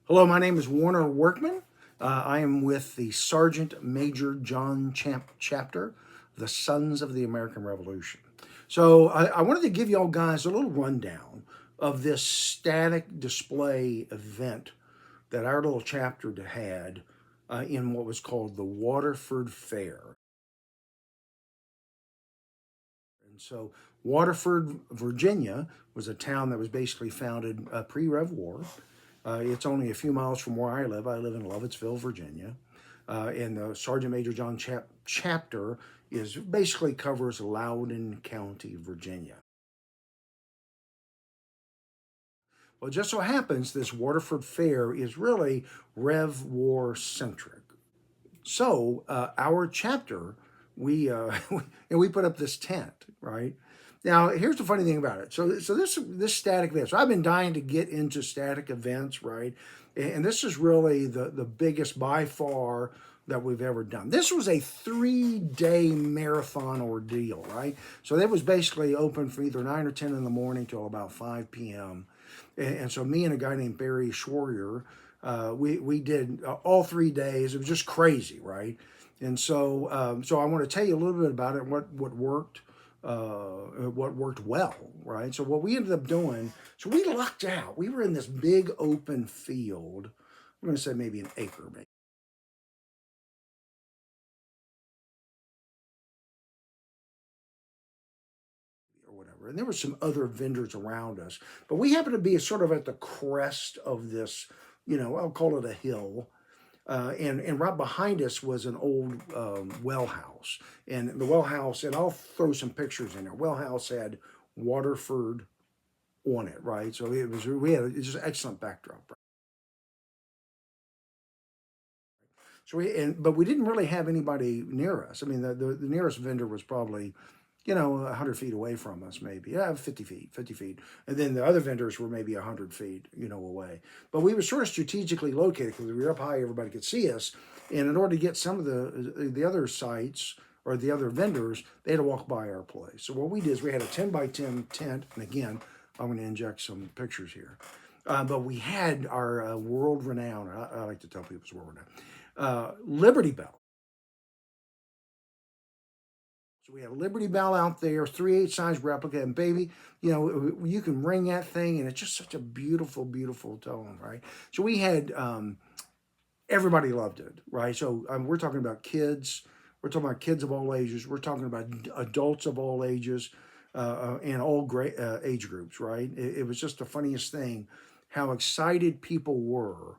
Hello, my name is Warner Workman. I am with the Sergeant Major John chapter, the Sons of the American Revolution. So I wanted to give you all guys a little rundown of this static display event that our little chapter had in what was called the Waterford Fair. And so Waterford, Virginia was a town that was basically founded pre-Rev War. It's only a few miles from where I live. I live in Lovettsville, Virginia. And the Sergeant Major John chapter is basically covers Loudoun County, Virginia. Well, it just so happens this Waterford Fair is really Rev War centric. So our chapter, we put up this tent, right? Now, here's the funny thing about it. So this static event. So I've been dying to get into static events, right? And this is really the biggest by far that we've ever done. This was a 3-day marathon ordeal, right? So that was basically open from either 9 or 10 in the morning till about 5 p.m. And so me and a guy named Barry Schwarrier, we did all 3 days. It was just crazy, right? And so I want to tell you a little bit about it, what worked, what worked well, right? So what we ended up doing, so we lucked out. We were in this big open field. I'm going to say maybe an acre, maybe. Or whatever. And there were some other vendors around us, but we happened to be sort of at the crest of this, I'll call it a hill. And right behind us was an old well house. And the well house, and I'll throw some pictures in there. Well house had Waterford on it, right? So we had just an excellent backdrop. Right? But we didn't really have anybody near us. I mean, the nearest vendor was probably 100 feet away from us, maybe. Yeah, 50 feet. And then the other vendors were maybe 100 feet, away. But we were sort of strategically located because we were up high, everybody could see us. And in order to get some of the other sites or the other vendors, they had to walk by our place. So what we did is we had a 10 by 10 tent. And again, I'm going to inject some pictures here. But we had our world renowned, I like to tell people it's world renowned, Liberty Bell. So we have a Liberty Bell out there, 3/8 size replica, and baby, you can ring that thing, and it's just such a beautiful, beautiful tone, right? So we had everybody loved it, right? So we're talking about kids, we're talking about kids of all ages, we're talking about adults of all ages, and all great age groups, right? It was just the funniest thing how excited people were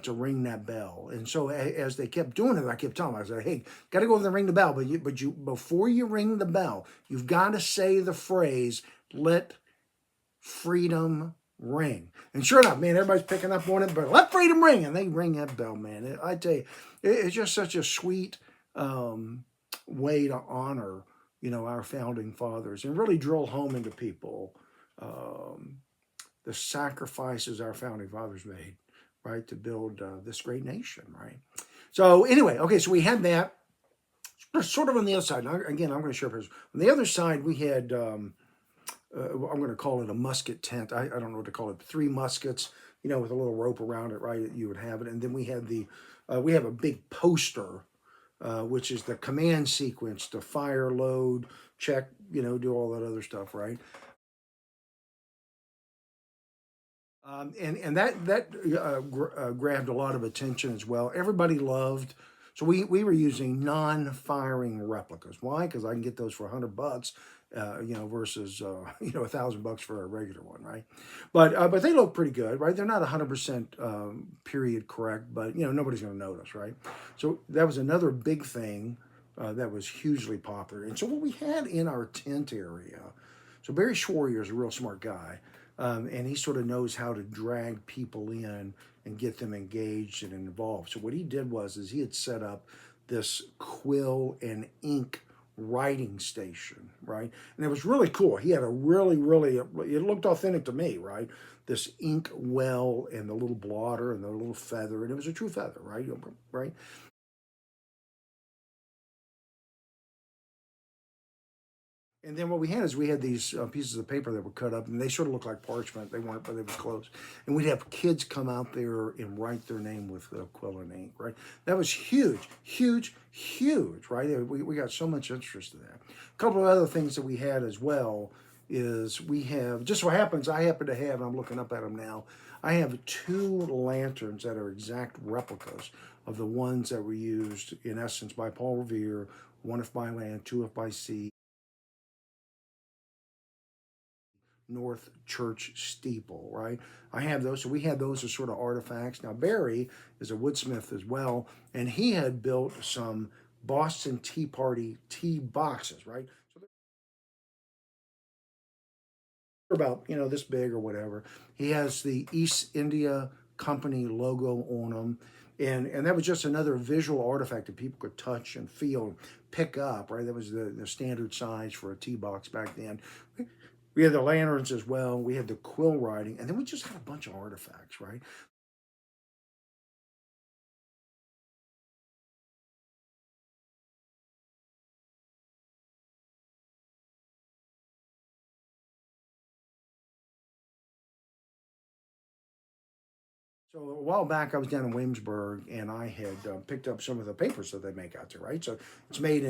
to ring that bell. And so as they kept doing it, I kept telling them, I said, "Hey, got to go over there and ring the bell. But you before you ring the bell, you've got to say the phrase, 'Let freedom ring.'" And sure enough, man, everybody's picking up on it. But let freedom ring, and they ring that bell, man. I tell you, it's just such a sweet way to honor, our founding fathers and really drill home into people um, the sacrifices our founding fathers made, right, to build this great nation, right? So anyway, okay, so we had that sort of on the other side. Now, again, I'm going to share this. On the other side, we had I'm going to call it a musket tent. I don't know what to call it. 3 muskets, with a little rope around it, right? You would have it, and then we had we have a big poster, which is the command sequence to fire, load, check, do all that other stuff, right? And that grabbed a lot of attention as well. Everybody loved. So we were using non-firing replicas. Why? Because I can get those for $100, versus $1,000 for a regular one, right? But they look pretty good, right? They're not 100% period correct, but nobody's going to notice, right? So that was another big thing that was hugely popular. And so what we had in our tent area. So Barry Schwarrier is a real smart guy. And he sort of knows how to drag people in and get them engaged and involved. So what he did is he had set up this quill and ink writing station, right? And it was really cool. He had a really, it looked authentic to me, right? This ink well and the little blotter and the little feather, and it was a true feather, right? Right? And then what we had is we had these pieces of paper that were cut up, and they sort of looked like parchment. They weren't, but they were close. And we'd have kids come out there and write their name with quill and ink, right? That was huge, huge, huge, right? We got so much interest in that. A couple of other things that we had as well is we have, just so happens, I happen to have, and I'm looking up at them now, I have two lanterns that are exact replicas of the ones that were used, in essence, by Paul Revere, one if by land, two if by sea, North Church steeple, right? I have those. So we had those as sort of artifacts. Now, Barry is a woodsmith as well, and he had built some Boston Tea Party tea boxes, right? So they're about, this big or whatever. He has the East India Company logo on them. And that was just another visual artifact that people could touch and feel and pick up, right? That was the standard size for a tea box back then. We had the lanterns as well. We had the quill writing, and then we just had a bunch of artifacts, right? So a while back, I was down in Williamsburg, and I had picked up some of the papers that they make out there, right? So it's made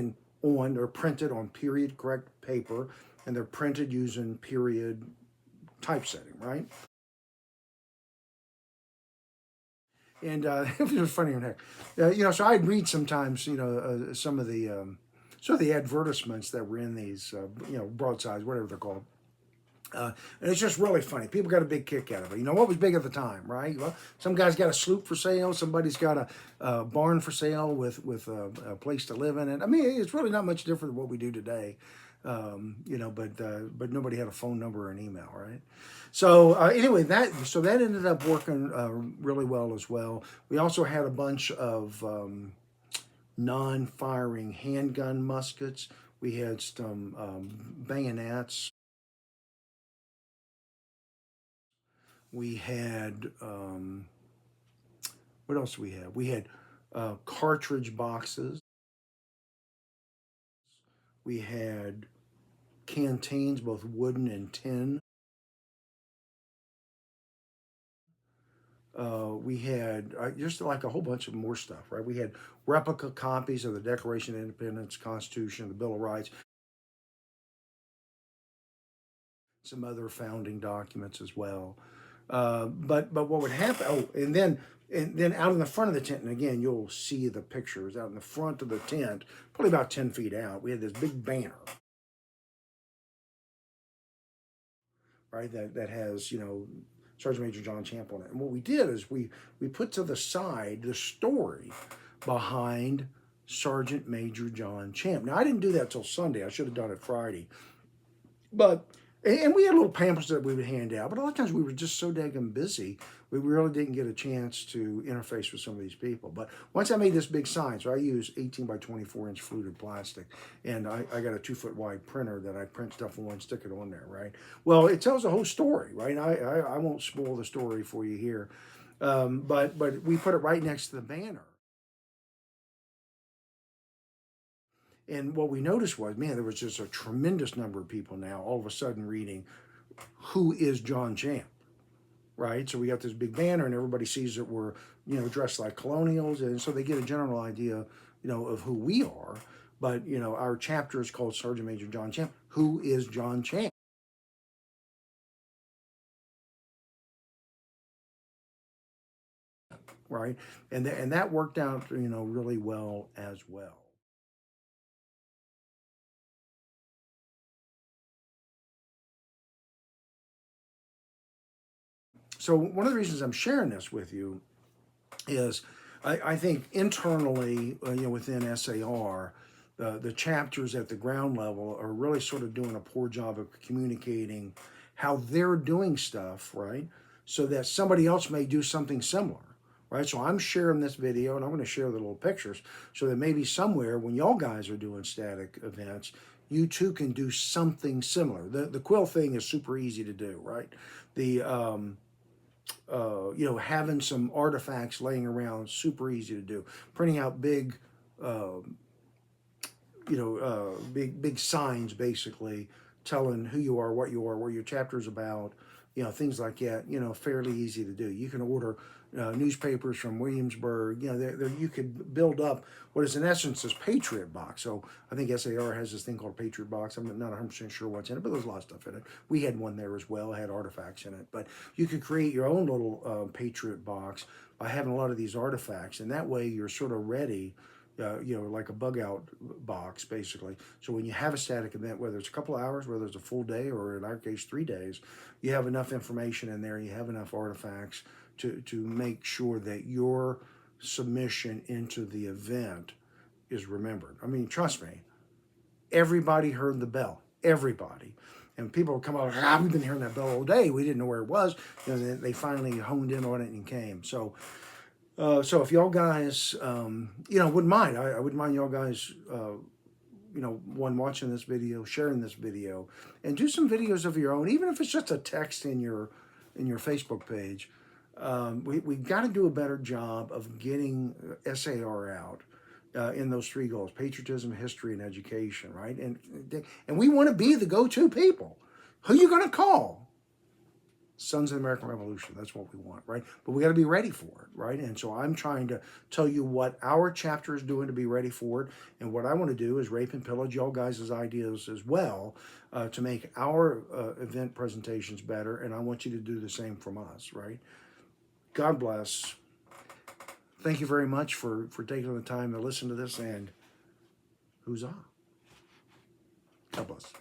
they're printed on period correct paper, and they're printed using period typesetting, right? And it was funny in heck. So I'd read sometimes, some of the sort of the advertisements that were in these, broadsides, whatever they're called. And it's just really funny. People got a big kick out of it. You know what was big at the time, right? Well, some guy's got a sloop for sale. Somebody's got a barn for sale with a place to live in it. I mean, it's really not much different than what we do today. But nobody had a phone number or an email, right? So anyway, that ended up working really well as well. We also had a bunch of non-firing handgun muskets. We had some bayonets. We had what else do we have? We had cartridge boxes. We had canteens, both wooden and tin. We had just like a whole bunch of more stuff, right? We had replica copies of the Declaration of Independence, Constitution, the Bill of Rights, some other founding documents as well. But what would happen? Oh, and then out in the front of the tent, and again, you'll see the pictures out in the front of the tent, probably about 10 feet out. We had this big banner, right? That has Sergeant Major John Champ on it. And what we did is we put to the side the story behind Sergeant Major John Champ. Now I didn't do that till Sunday. I should have done it Friday, but and we had little pamphlets that we would hand out, but a lot of times we were just so daggum busy, we really didn't get a chance to interface with some of these people. But once I made this big sign, so I use 18 by 24 inch fluted plastic, and I got a 2 foot wide printer that I print stuff on and stick it on there, right? Well, it tells the whole story, right? I won't spoil the story for you here, but we put it right next to the banner. And what we noticed was, man, there was just a tremendous number of people now all of a sudden reading, "Who is John Champ?" Right? So we got this big banner, and everybody sees that we're, dressed like colonials, and so they get a general idea, of who we are. But our chapter is called Sergeant Major John Champ. Who is John Champ? Right? And that worked out, really well as well. So one of the reasons I'm sharing this with you is I think internally, within SAR, the chapters at the ground level are really sort of doing a poor job of communicating how they're doing stuff, right? So that somebody else may do something similar, right? So I'm sharing this video and I'm going to share the little pictures so that maybe somewhere when y'all guys are doing static events, you too can do something similar. The quill thing is super easy to do, right? The having some artifacts laying around, super easy to do. Printing out big big signs basically telling who you are, what your chapter's about, things like that. Fairly easy to do. You can order newspapers from Williamsburg. You could build up what is in essence this Patriot box. So I think SAR has this thing called Patriot box. I'm not 100% sure what's in it, but there's a lot of stuff in it. We had one there as well, had artifacts in it. But you could create your own little Patriot box by having a lot of these artifacts, and that way you're sort of ready. Like a bug out box, basically. So when you have a static event, whether it's a couple of hours, whether it's a full day, or in our case, 3 days, you have enough information in there, you have enough artifacts to make sure that your submission into the event is remembered. I mean, trust me, everybody heard the bell. Everybody. And people would come out, we've been hearing that bell all day. We didn't know where it was. They finally honed in on it and came. So if y'all guys, wouldn't mind, I wouldn't mind y'all guys, watching this video, sharing this video, and do some videos of your own, even if it's just a text in your Facebook page. We've got to do a better job of getting SAR out in those 3 goals: patriotism, history, and education, right? And we want to be the go-to people. Who you going to call? Sons of the American Revolution. That's what we want, right? But we got to be ready for it, right? And so I'm trying to tell you what our chapter is doing to be ready for it. And what I want to do is rape and pillage y'all guys' ideas as well to make our event presentations better. And I want you to do the same from us, right? God bless. Thank you very much for taking the time to listen to this, and huzzah. God bless.